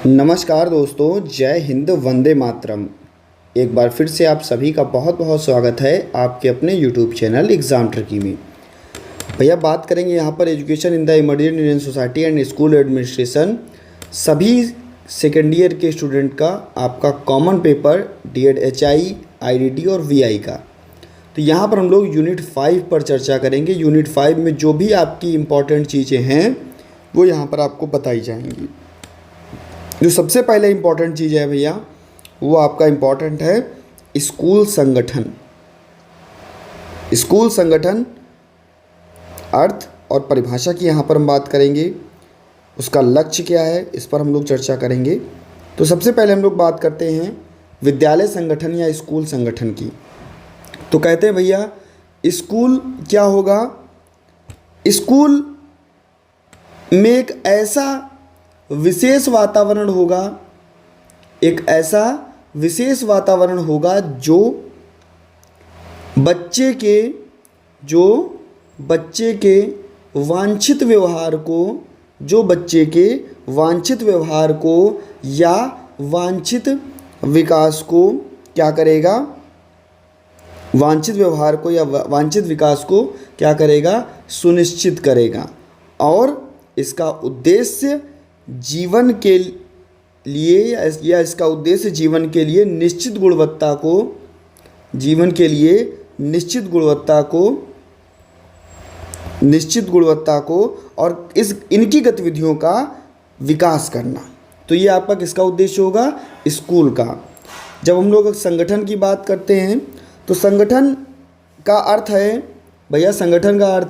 नमस्कार दोस्तों, जय हिंद, वंदे मातरम। एक बार फिर से आप सभी का बहुत बहुत स्वागत है आपके अपने यूट्यूब चैनल एग्ज़ाम ट्रिकी में। भैया बात करेंगे यहाँ पर education in the emerging Indian society and school administration. सभी सेकेंड ईयर के स्टूडेंट का आपका common paper DED HI, IDT और VI का। तो यहाँ पर हम लोग यूनिट 5 पर चर्चा करेंगे। यूनिट 5 में जो भी आपकी इम्पॉर्टेंट चीज़ें हैं वो यहाँ पर आपको बताई जाएंगी। जो सबसे पहले इम्पॉर्टेंट चीज़ है भैया, वो आपका इम्पॉर्टेंट है स्कूल संगठन। स्कूल संगठन अर्थ और परिभाषा की यहाँ पर हम बात करेंगे। उसका लक्ष्य क्या है, इस पर हम लोग चर्चा करेंगे। तो सबसे पहले हम लोग बात करते हैं विद्यालय संगठन या स्कूल संगठन की। तो कहते हैं भैया स्कूल क्या होगा। स्कूल में एक ऐसा विशेष वातावरण होगा, एक ऐसा विशेष वातावरण होगा जो बच्चे के वांछित व्यवहार को या वांछित विकास को क्या करेगा, सुनिश्चित करेगा। और इसका उद्देश्य जीवन के लिए निश्चित गुणवत्ता को और इनकी गतिविधियों का विकास करना। तो ये आपका किसका उद्देश्य होगा, स्कूल का। जब हम लोग संगठन की बात करते हैं तो संगठन का अर्थ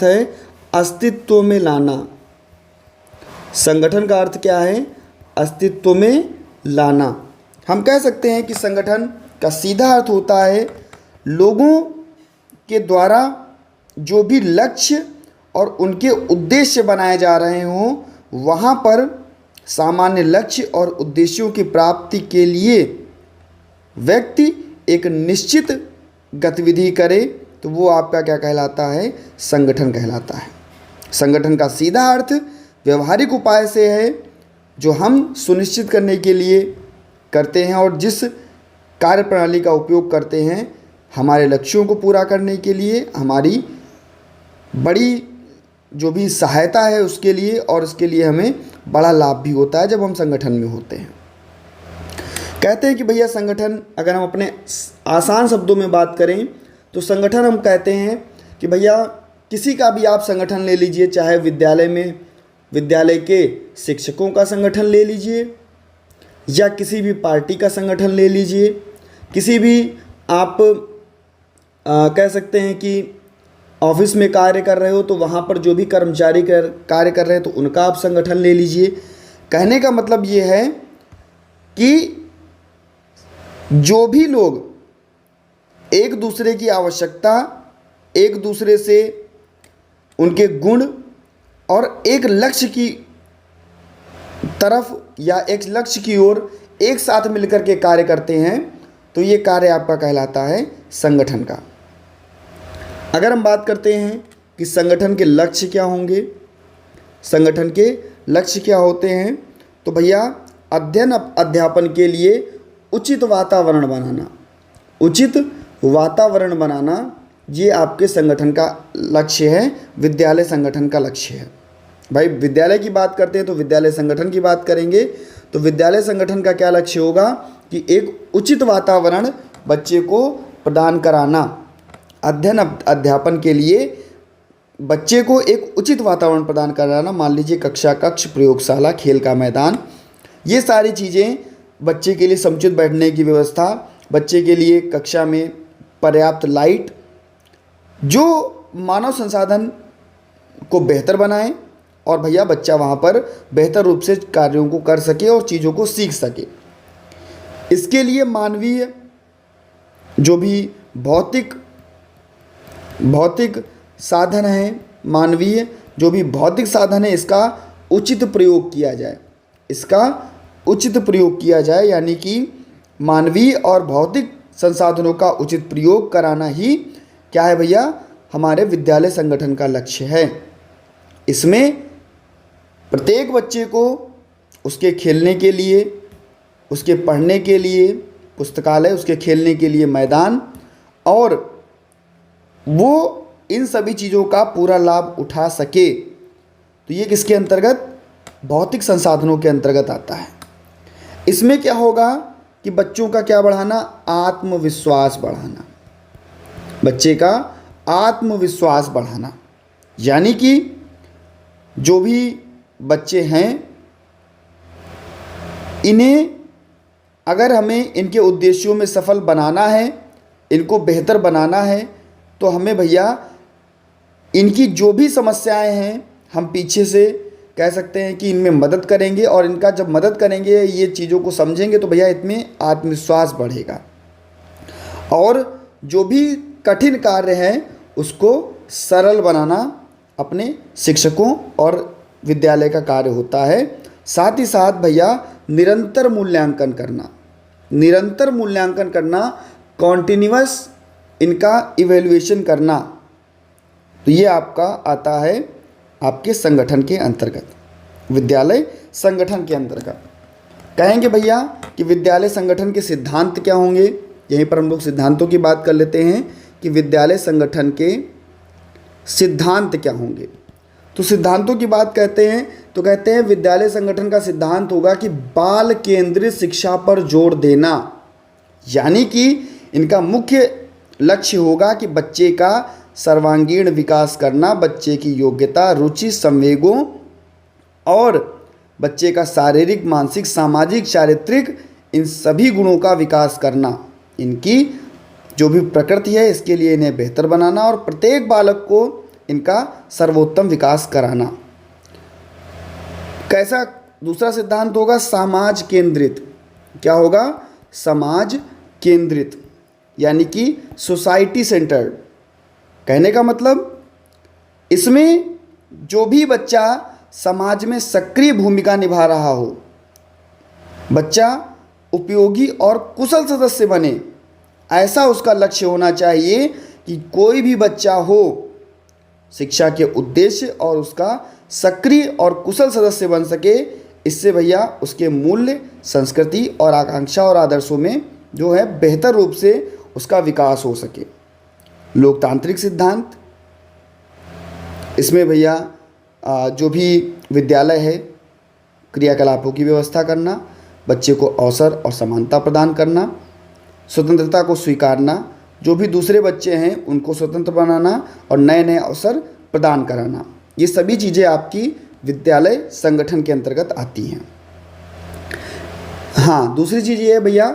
है अस्तित्व में लाना। संगठन का अर्थ क्या है, अस्तित्व में लाना। हम कह सकते हैं कि संगठन का सीधा अर्थ होता है लोगों के द्वारा जो भी लक्ष्य और उनके उद्देश्य बनाए जा रहे हों, वहाँ पर सामान्य लक्ष्य और उद्देश्यों की प्राप्ति के लिए व्यक्ति एक निश्चित गतिविधि करे, तो वो आपका क्या कहलाता है, संगठन कहलाता है। संगठन का सीधा अर्थ व्यवहारिक उपाय से है जो हम सुनिश्चित करने के लिए करते हैं और जिस कार्य प्रणाली का उपयोग करते हैं हमारे लक्ष्यों को पूरा करने के लिए, हमारी बड़ी जो भी सहायता है उसके लिए, और उसके लिए हमें बड़ा लाभ भी होता है जब हम संगठन में होते हैं। कहते हैं कि भैया संगठन, अगर हम अपने आसान शब्दों में बात करें तो संगठन हम कहते हैं कि भैया किसी का भी आप संगठन ले लीजिए, चाहे विद्यालय के शिक्षकों का संगठन ले लीजिए या किसी भी पार्टी का संगठन ले लीजिए, किसी भी आप कह सकते हैं कि ऑफिस में कार्य कर रहे हो तो वहाँ पर जो भी कर्मचारी कार्य कर रहे हैं तो उनका आप संगठन ले लीजिए। कहने का मतलब ये है कि जो भी लोग एक दूसरे की आवश्यकता, एक दूसरे से उनके गुण और एक लक्ष्य की तरफ या एक लक्ष्य की ओर एक साथ मिलकर के कार्य करते हैं, तो ये कार्य आपका कहलाता है संगठन का। अगर हम बात करते हैं कि संगठन के लक्ष्य क्या होंगे, संगठन के लक्ष्य क्या होते हैं, तो भैया अध्ययन अध्यापन के लिए उचित वातावरण बनाना, ये आपके संगठन का लक्ष्य है, विद्यालय संगठन का लक्ष्य है। भाई विद्यालय की बात करते हैं तो विद्यालय संगठन की बात करेंगे, तो विद्यालय संगठन का क्या लक्ष्य होगा कि एक उचित वातावरण बच्चे को प्रदान कराना। अध्ययन अध्यापन के लिए बच्चे को एक उचित वातावरण प्रदान कराना। मान लीजिए कक्षा कक्ष, प्रयोगशाला, खेल का मैदान, ये सारी चीज़ें, बच्चे के लिए समुचित बैठने की व्यवस्था, बच्चे के लिए कक्षा में पर्याप्त लाइट, जो मानव संसाधन को बेहतर बनाए और भैया बच्चा वहाँ पर बेहतर रूप से कार्यों को कर सके और चीज़ों को सीख सके। इसके लिए मानवीय जो भी भौतिक साधन है, इसका उचित प्रयोग किया जाए, यानी कि मानवीय और भौतिक संसाधनों का उचित प्रयोग कराना ही क्या है भैया, हमारे विद्यालय संगठन का लक्ष्य है। इसमें प्रत्येक बच्चे को उसके खेलने के लिए, उसके पढ़ने के लिए पुस्तकालय, उसके खेलने के लिए मैदान, और वो इन सभी चीज़ों का पूरा लाभ उठा सके। तो ये किसके अंतर्गत? भौतिक संसाधनों के अंतर्गत आता है। इसमें क्या होगा कि बच्चों का क्या बढ़ाना? आत्मविश्वास बढ़ाना, बच्चे का आत्मविश्वास बढ़ाना। यानी कि जो भी बच्चे हैं, इन्हें अगर हमें इनके उद्देश्यों में सफल बनाना है, इनको बेहतर बनाना है, तो हमें भैया इनकी जो भी समस्याएं हैं हम पीछे से कह सकते हैं कि इनमें मदद करेंगे, और इनका जब मदद करेंगे, ये चीज़ों को समझेंगे, तो भैया इसमें आत्मविश्वास बढ़ेगा। और जो भी कठिन कार्य है उसको सरल बनाना अपने शिक्षकों और विद्यालय का कार्य होता है। साथ ही साथ भैया निरंतर मूल्यांकन करना, निरंतर मूल्यांकन करना, कॉन्टिन्यूअस इनका इवैल्यूएशन करना, तो ये आपका आता है आपके संगठन के अंतर्गत, विद्यालय संगठन के अंतर्गत। कहेंगे भैया कि विद्यालय संगठन के सिद्धांत क्या होंगे? यहीं पर हम लोग सिद्धांतों की बात कर लेते हैं कि विद्यालय संगठन के सिद्धांत क्या होंगे। तो सिद्धांतों की बात कहते हैं तो कहते हैं विद्यालय संगठन का सिद्धांत होगा कि बाल केंद्रित शिक्षा पर जोर देना। यानी कि इनका मुख्य लक्ष्य होगा कि बच्चे का सर्वांगीण विकास करना, बच्चे की योग्यता, रुचि, संवेगों और बच्चे का शारीरिक, मानसिक, सामाजिक, चारित्रिक, इन सभी गुणों का विकास करना, इनकी जो भी प्रकृति है इसके लिए इन्हें बेहतर बनाना, और प्रत्येक बालक को इनका सर्वोत्तम विकास कराना। कैसा दूसरा सिद्धांत होगा? समाज केंद्रित। क्या होगा? समाज केंद्रित, यानी कि सोसाइटी सेंटर्ड। कहने का मतलब इसमें जो भी बच्चा समाज में सक्रिय भूमिका निभा रहा हो, बच्चा उपयोगी और कुशल सदस्य बने, ऐसा उसका लक्ष्य होना चाहिए कि कोई भी बच्चा हो शिक्षा के उद्देश्य और उसका सक्रिय और कुशल सदस्य बन सके। इससे भैया उसके मूल्य, संस्कृति और आकांक्षा और आदर्शों में जो है बेहतर रूप से उसका विकास हो सके। लोकतांत्रिक सिद्धांत, इसमें भैया जो भी विद्यालय है क्रियाकलापों की व्यवस्था करना, बच्चे को अवसर और समानता प्रदान करना, स्वतंत्रता को स्वीकारना, जो भी दूसरे बच्चे हैं उनको स्वतंत्र बनाना और नए नए अवसर प्रदान कराना, ये सभी चीज़ें आपकी विद्यालय संगठन के अंतर्गत आती हैं। हाँ, दूसरी चीज़ ये है भैया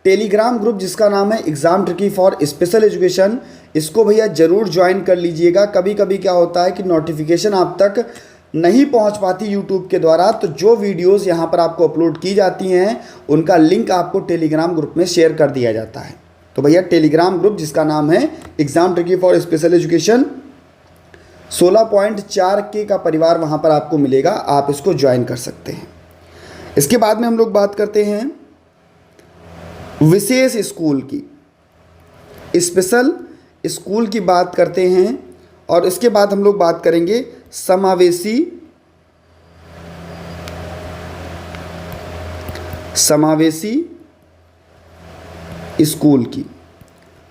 टेलीग्राम ग्रुप जिसका नाम है exam tricky for special education, इसको भैया ज़रूर ज्वाइन कर लीजिएगा। कभी कभी क्या होता है कि नोटिफिकेशन आप तक नहीं पहुंच पाती यूट्यूब के द्वारा, तो जो वीडियोस यहां पर आपको अपलोड की जाती हैं उनका लिंक आपको टेलीग्राम ग्रुप में शेयर कर दिया जाता है। तो भैया टेलीग्राम ग्रुप जिसका नाम है exam tricky for special education, 16.4K का परिवार वहां पर आपको मिलेगा, आप इसको ज्वाइन कर सकते हैं। इसके बाद में हम लोग बात करते हैं विशेष स्कूल की, स्पेशल स्कूल की बात करते हैं, और इसके बाद हम लोग बात करेंगे समावेशी स्कूल की।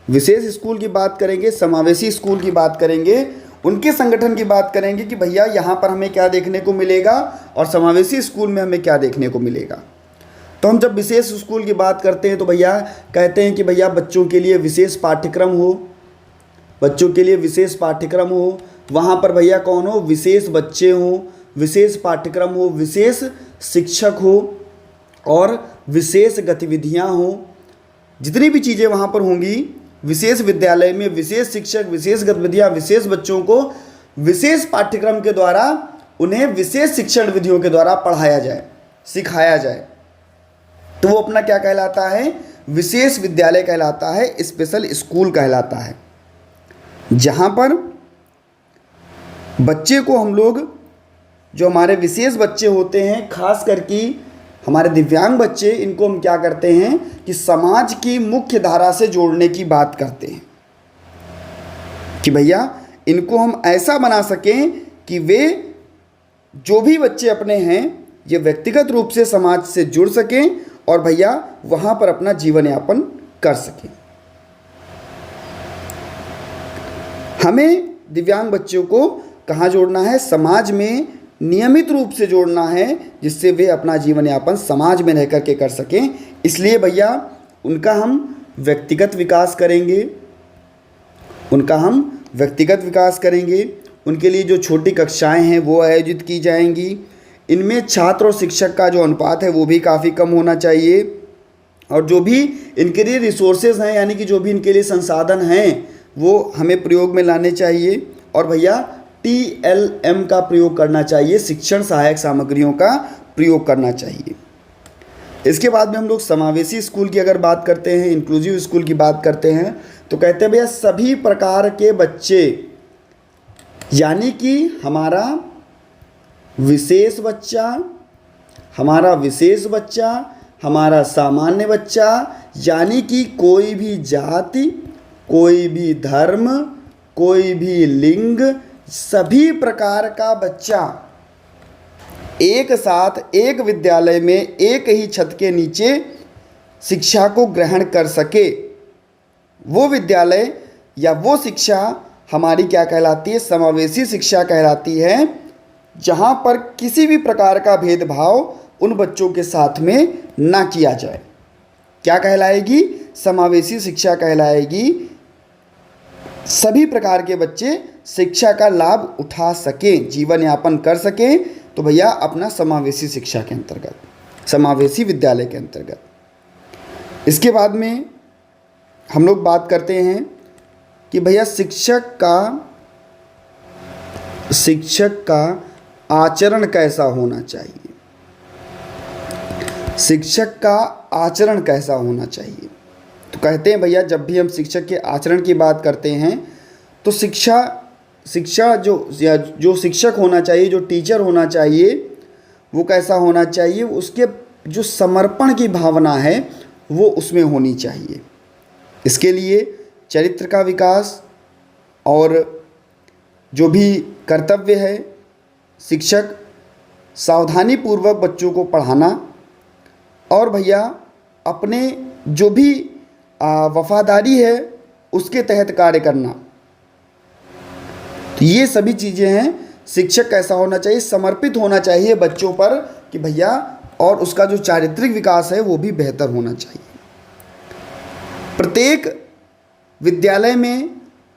विशेष स्कूल की बात करेंगे, समावेशी स्कूल की बात करेंगे, उनके संगठन की बात करेंगे कि भैया यहाँ पर हमें क्या देखने को मिलेगा और समावेशी स्कूल में हमें क्या देखने को मिलेगा। तो हम जब विशेष स्कूल की बात करते हैं तो भैया कहते हैं कि भैया बच्चों के लिए विशेष पाठ्यक्रम हो, बच्चों के लिए विशेष पाठ्यक्रम हो, वहाँ पर भैया कौन हो? विशेष बच्चे हों, विशेष पाठ्यक्रम हो, विशेष शिक्षक हो और विशेष गतिविधियाँ हों। जितनी भी चीज़ें वहाँ पर होंगी विशेष विद्यालय में, विशेष शिक्षक, विशेष गतिविधियाँ, विशेष बच्चों को विशेष पाठ्यक्रम के द्वारा उन्हें विशेष शिक्षण विधियों के द्वारा पढ़ाया जाए, सिखाया जाए, तो वो अपना क्या कहलाता है? विशेष विद्यालय कहलाता है, स्पेशल स्कूल कहलाता है। जहाँ पर बच्चे को हम लोग, जो हमारे विशेष बच्चे होते हैं, खास करके हमारे दिव्यांग बच्चे, इनको हम क्या करते हैं कि समाज की मुख्य धारा से जोड़ने की बात करते हैं कि भैया इनको हम ऐसा बना सकें कि वे जो भी बच्चे अपने हैं ये व्यक्तिगत रूप से समाज से जुड़ सकें और भैया वहाँ पर अपना जीवन यापन कर सकें। हमें दिव्यांग बच्चों को कहाँ जोड़ना है? समाज में नियमित रूप से जोड़ना है, जिससे वे अपना जीवन यापन समाज में रह कर के कर सकें। इसलिए भैया उनका हम व्यक्तिगत विकास करेंगे, उनके लिए जो छोटी कक्षाएं हैं वो आयोजित की जाएंगी। इनमें छात्र और शिक्षक का जो अनुपात है वो भी काफ़ी कम होना चाहिए, और जो भी इनके लिए रिसोर्सेज हैं, यानी कि जो भी इनके लिए संसाधन हैं, वो हमें प्रयोग में लाने चाहिए। और भैया TLM का प्रयोग करना चाहिए, शिक्षण सहायक सामग्रियों का प्रयोग करना चाहिए। इसके बाद में हम लोग समावेशी स्कूल की अगर बात करते हैं, इंक्लूसिव स्कूल की बात करते हैं, तो कहते हैं भैया सभी प्रकार के बच्चे, यानी कि हमारा विशेष बच्चा, हमारा सामान्य बच्चा, यानी कि कोई भी जाति, कोई भी धर्म, कोई भी लिंग, सभी प्रकार का बच्चा एक साथ एक विद्यालय में एक ही छत के नीचे शिक्षा को ग्रहण कर सके, वो विद्यालय या वो शिक्षा हमारी क्या कहलाती है? समावेशी शिक्षा कहलाती है, जहाँ पर किसी भी प्रकार का भेदभाव उन बच्चों के साथ में ना किया जाए। क्या कहलाएगी? समावेशी शिक्षा कहलाएगी। सभी प्रकार के बच्चे शिक्षा का लाभ उठा सकें, जीवन यापन कर सकें, तो भैया अपना समावेशी शिक्षा के अंतर्गत, समावेशी विद्यालय के अंतर्गत। इसके बाद में हम लोग बात करते हैं कि भैया शिक्षक का आचरण कैसा होना चाहिए। शिक्षक का आचरण कैसा होना चाहिए? तो कहते हैं भैया जब भी हम शिक्षक के आचरण की बात करते हैं तो शिक्षा जो शिक्षक होना चाहिए, जो टीचर होना चाहिए, वो कैसा होना चाहिए? उसके जो समर्पण की भावना है वो उसमें होनी चाहिए। इसके लिए चरित्र का विकास और जो भी कर्तव्य है, शिक्षक सावधानी पूर्वक बच्चों को पढ़ाना, और भैया अपने जो भी वफादारी है उसके तहत कार्य करना। तो ये सभी चीज़ें हैं। शिक्षक कैसा होना चाहिए? समर्पित होना चाहिए बच्चों पर कि भैया, और उसका जो चारित्रिक विकास है वो भी बेहतर होना चाहिए। प्रत्येक विद्यालय में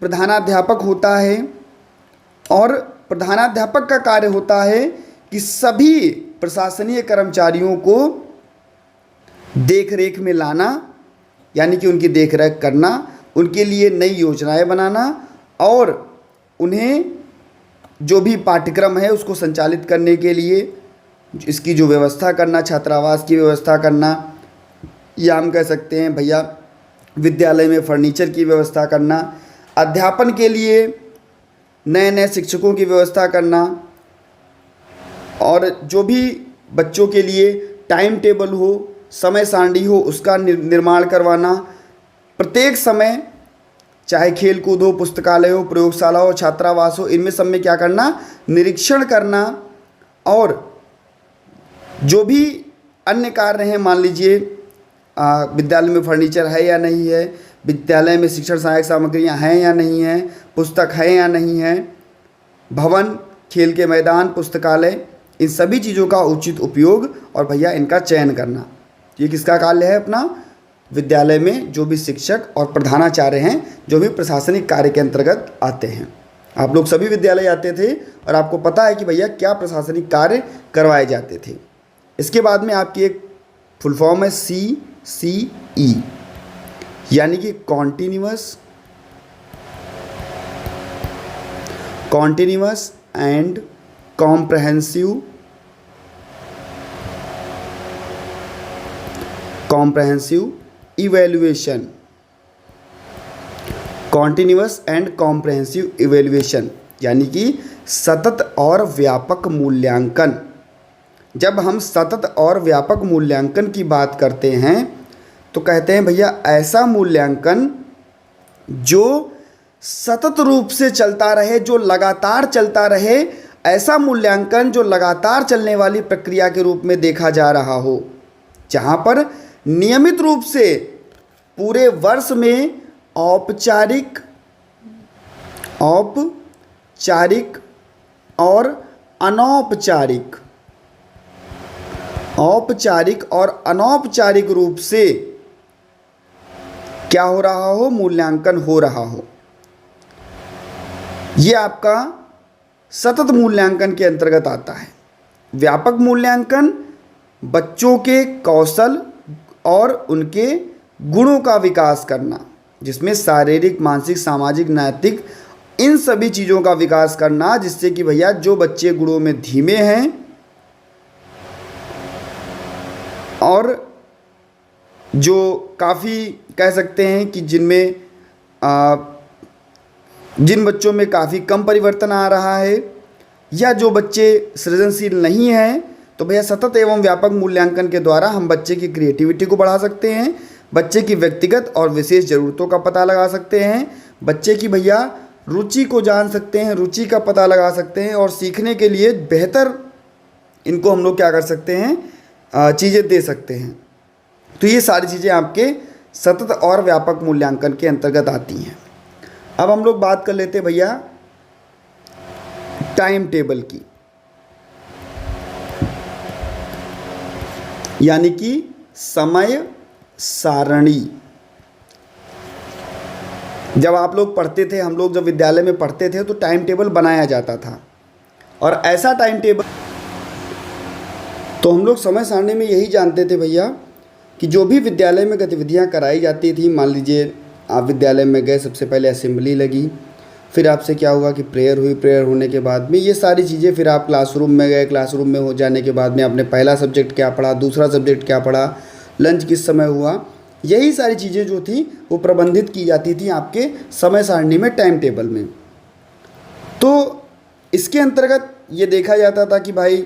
प्रधानाध्यापक होता है, और प्रधानाध्यापक का कार्य होता है कि सभी प्रशासनीय कर्मचारियों को देखरेख में लाना, यानी कि उनकी देखरेख करना, उनके लिए नई योजनाएं बनाना, और उन्हें जो भी पाठ्यक्रम है उसको संचालित करने के लिए इसकी जो व्यवस्था करना, छात्रावास की व्यवस्था करना, या हम कह सकते हैं भैया विद्यालय में फर्नीचर की व्यवस्था करना, अध्यापन के लिए नए नए शिक्षकों की व्यवस्था करना, और जो भी बच्चों के लिए टाइम टेबल हो, समय सारणी हो, उसका निर्माण करवाना। प्रत्येक समय, चाहे खेल कूद हो, पुस्तकालय हो, प्रयोगशाला हो, छात्रावास हो, इनमें सब में क्या करना? निरीक्षण करना। और जो भी अन्य कार्य हैं, मान लीजिए विद्यालय में फर्नीचर है या नहीं है, विद्यालय में शिक्षण सहायक सामग्रियां हैं या नहीं हैं, पुस्तक है या नहीं है, भवन, खेल के मैदान, पुस्तकालय, इन सभी चीज़ों का उचित उपयोग और भैया इनका चयन करना, ये किसका कार्य है? अपना विद्यालय में जो भी शिक्षक और प्रधानाचार्य हैं, जो भी प्रशासनिक कार्य के अंतर्गत आते हैं। आप लोग सभी विद्यालय आते थे और आपको पता है कि भैया क्या प्रशासनिक कार्य करवाए जाते थे। इसके बाद में आपकी एक फुल फॉर्म है CCE, यानी कि continuous and comprehensive evaluation. Continuous and comprehensive evaluation यानी कि सतत और व्यापक मूल्यांकन। जब हम सतत और व्यापक मूल्यांकन की बात करते हैं तो कहते हैं भैया ऐसा मूल्यांकन जो सतत रूप से चलता रहे, जो लगातार चलता रहे, ऐसा मूल्यांकन जो लगातार चलने वाली प्रक्रिया के रूप में देखा जा रहा हो। जहाँ पर नियमित रूप से पूरे वर्ष में औपचारिक और अनौपचारिक रूप से क्या हो रहा हो, मूल्यांकन हो रहा हो। ये आपका सतत मूल्यांकन के अंतर्गत आता है। व्यापक मूल्यांकन बच्चों के कौशल और उनके गुणों का विकास करना, जिसमें शारीरिक, मानसिक, सामाजिक, नैतिक, इन सभी चीज़ों का विकास करना, जिससे कि भैया जो बच्चे गुणों में धीमे हैं और जो काफ़ी कह सकते हैं कि जिन बच्चों में काफ़ी कम परिवर्तन आ रहा है, या जो बच्चे सृजनशील नहीं हैं, तो भैया सतत एवं व्यापक मूल्यांकन के द्वारा हम बच्चे की क्रिएटिविटी को बढ़ा सकते हैं, बच्चे की व्यक्तिगत और विशेष ज़रूरतों का पता लगा सकते हैं, बच्चे की भैया रुचि को जान सकते हैं, रुचि का पता लगा सकते हैं, और सीखने के लिए बेहतर इनको हम लोग क्या कर सकते हैं, चीज़ें दे सकते हैं। तो ये सारी चीज़ें आपके सतत और व्यापक मूल्यांकन के अंतर्गत आती हैं। अब हम लोग बात कर लेते हैं भैया टाइम टेबल की, यानी कि समय सारणी। जब आप लोग पढ़ते थे, हम लोग जब विद्यालय में पढ़ते थे, तो टाइम टेबल बनाया जाता था, और ऐसा टाइम टेबल, तो हम लोग समय सारणी में यही जानते थे भैया कि जो भी विद्यालय में गतिविधियां कराई जाती थी, मान लीजिए आप विद्यालय में गए, सबसे पहले असेंबली लगी, फिर आपसे क्या हुआ कि प्रेयर हुई, प्रेयर होने के बाद में ये सारी चीज़ें, फिर आप क्लासरूम में गए, क्लासरूम में हो जाने के बाद में आपने पहला सब्जेक्ट क्या पढ़ा, दूसरा सब्जेक्ट क्या पढ़ा, लंच किस समय हुआ, यही सारी चीज़ें जो थी वो प्रबंधित की जाती थी आपके समय सारणी में, टाइम टेबल में। तो इसके अंतर्गत ये देखा जाता था कि भाई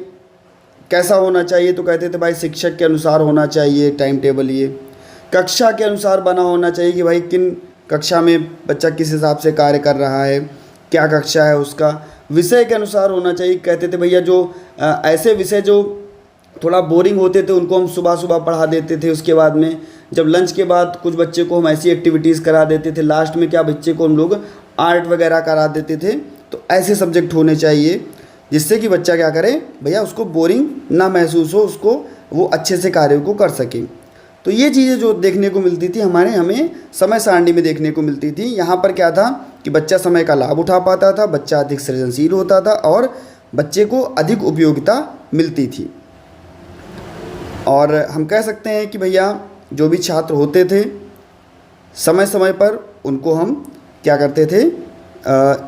कैसा होना चाहिए, तो कहते थे भाई शिक्षक के अनुसार होना चाहिए टाइम टेबल, ये कक्षा के अनुसार बना होना चाहिए कि भाई किन कक्षा में बच्चा किस हिसाब से कार्य कर रहा है, क्या कक्षा है उसका, विषय के अनुसार होना चाहिए। कहते थे भैया जो ऐसे विषय जो थोड़ा बोरिंग होते थे उनको हम सुबह सुबह पढ़ा देते थे, उसके बाद में जब लंच के बाद कुछ बच्चे को हम ऐसी एक्टिविटीज़ करा देते थे, लास्ट में क्या बच्चे को हम लोग आर्ट वगैरह करा देते थे। तो ऐसे सब्जेक्ट होने चाहिए जिससे कि बच्चा क्या करे भैया, उसको बोरिंग ना महसूस हो, उसको वो अच्छे से कार्यों को कर सके। तो ये चीज़ें जो देखने को मिलती थी हमें समय सारणी में देखने को मिलती थी। यहाँ पर क्या था कि बच्चा समय का लाभ उठा पाता था, बच्चा अधिक सृजनशील होता था और बच्चे को अधिक उपयोगिता मिलती थी। और हम कह सकते हैं कि भैया जो भी छात्र होते थे, समय समय पर उनको हम क्या करते थे,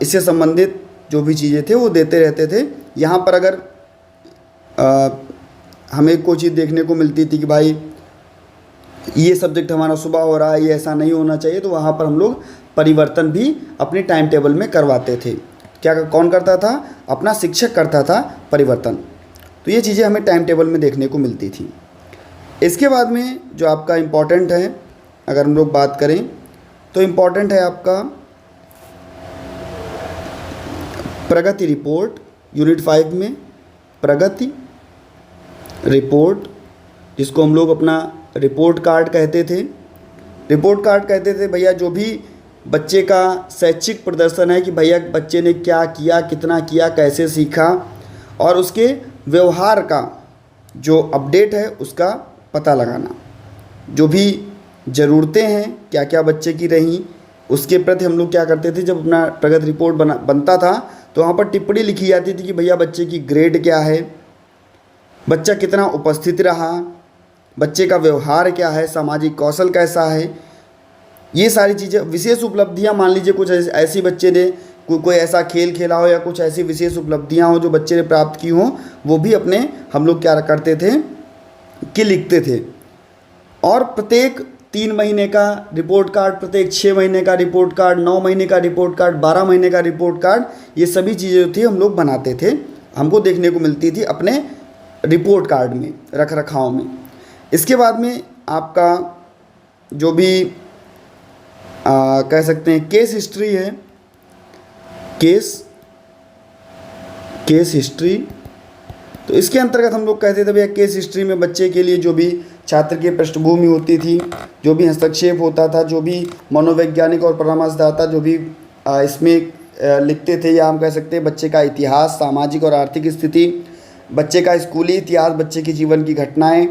इससे संबंधित जो भी चीज़ें थे वो देते रहते थे। यहाँ पर अगर हमें कोई चीज़ देखने को मिलती थी कि भाई ये सब्जेक्ट हमारा सुबह हो रहा है, ये ऐसा नहीं होना चाहिए, तो वहाँ पर हम लोग परिवर्तन भी अपने टाइम टेबल में करवाते थे। क्या कौन करता था? अपना शिक्षक करता था परिवर्तन। तो ये चीज़ें हमें टाइम टेबल में देखने को मिलती थी। इसके बाद में जो आपका इम्पॉर्टेंट है, अगर हम लोग बात करें तो इम्पॉर्टेंट है आपका प्रगति रिपोर्ट। यूनिट 5 में प्रगति रिपोर्ट, जिसको हम लोग अपना रिपोर्ट कार्ड कहते थे। रिपोर्ट कार्ड कहते थे भैया जो भी बच्चे का शैक्षिक प्रदर्शन है कि भैया बच्चे ने क्या किया, कितना किया, कैसे सीखा, और उसके व्यवहार का जो अपडेट है उसका पता लगाना। जो भी ज़रूरतें हैं क्या क्या बच्चे की रहीं, उसके प्रति हम लोग क्या करते थे, जब अपना प्रगति रिपोर्ट बनता था तो वहाँ पर टिप्पणी लिखी जाती थी कि भैया बच्चे की ग्रेड क्या है, बच्चा कितना उपस्थित रहा, बच्चे का व्यवहार क्या है, सामाजिक कौशल कैसा है, ये सारी चीज़ें। विशेष उपलब्धियाँ, मान लीजिए कुछ ऐसी बच्चे ने कोई ऐसा खेल खेला हो या कुछ ऐसी विशेष उपलब्धियाँ हो जो बच्चे ने प्राप्त की हों, वो भी अपने हम लोग क्या करते थे कि लिखते थे। और प्रत्येक 3 महीने का रिपोर्ट कार्ड, प्रत्येक 6 महीने का रिपोर्ट कार्ड, 9 महीने का रिपोर्ट कार्ड, 12 महीने का रिपोर्ट कार्ड, ये सभी चीज़ें जो थी हम लोग बनाते थे, हमको देखने को मिलती थी अपने रिपोर्ट कार्ड में, रख रखाव में। इसके बाद में आपका जो भी कह सकते हैं केस हिस्ट्री है, केस हिस्ट्री तो इसके अंतर्गत हम लोग कहते थे भैया केस हिस्ट्री में बच्चे के लिए जो भी छात्र की पृष्ठभूमि होती थी, जो भी हस्तक्षेप होता था, जो भी मनोवैज्ञानिक और परामर्शदाता जो भी इसमें लिखते थे, या हम कह सकते हैं बच्चे का इतिहास, सामाजिक और आर्थिक स्थिति, बच्चे का स्कूली इतिहास, बच्चे के जीवन की घटनाएं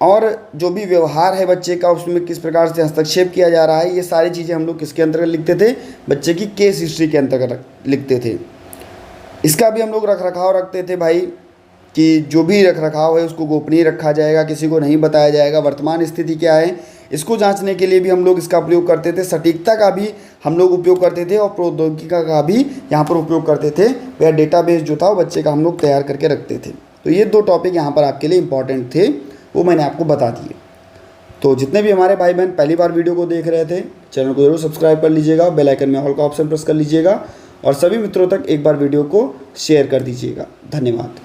और जो भी व्यवहार है बच्चे का, उसमें किस प्रकार से हस्तक्षेप किया जा रहा है, ये सारी चीज़ें हम लोग किसके अंतर्गत लिखते थे, बच्चे की केस हिस्ट्री के अंतर्गत लिखते थे। इसका भी हम लोग रख रखाव रखते थे भाई कि जो भी रख रखाव है उसको गोपनीय रखा जाएगा, किसी को नहीं बताया जाएगा। वर्तमान स्थिति क्या है इसको जांचने के लिए भी हम लोग इसका उपयोग करते थे। सटीकता का भी हम लोग उपयोग करते थे और प्रौद्योगिकी का भी यहाँ पर उपयोग करते थे। वह डेटाबेस जो था वो बच्चे का हम लोग तैयार करके रखते थे। तो ये 2 टॉपिक यहाँ पर आपके लिए इंपॉर्टेंट थे, वो मैंने आपको बता दिए। तो जितने भी हमारे भाई बहन पहली बार वीडियो को देख रहे थे, चैनल को जरूर सब्सक्राइब कर लीजिएगा, बेल आइकन में ऑल का ऑप्शन प्रेस कर लीजिएगा और सभी मित्रों तक एक बार वीडियो को शेयर कर दीजिएगा। धन्यवाद।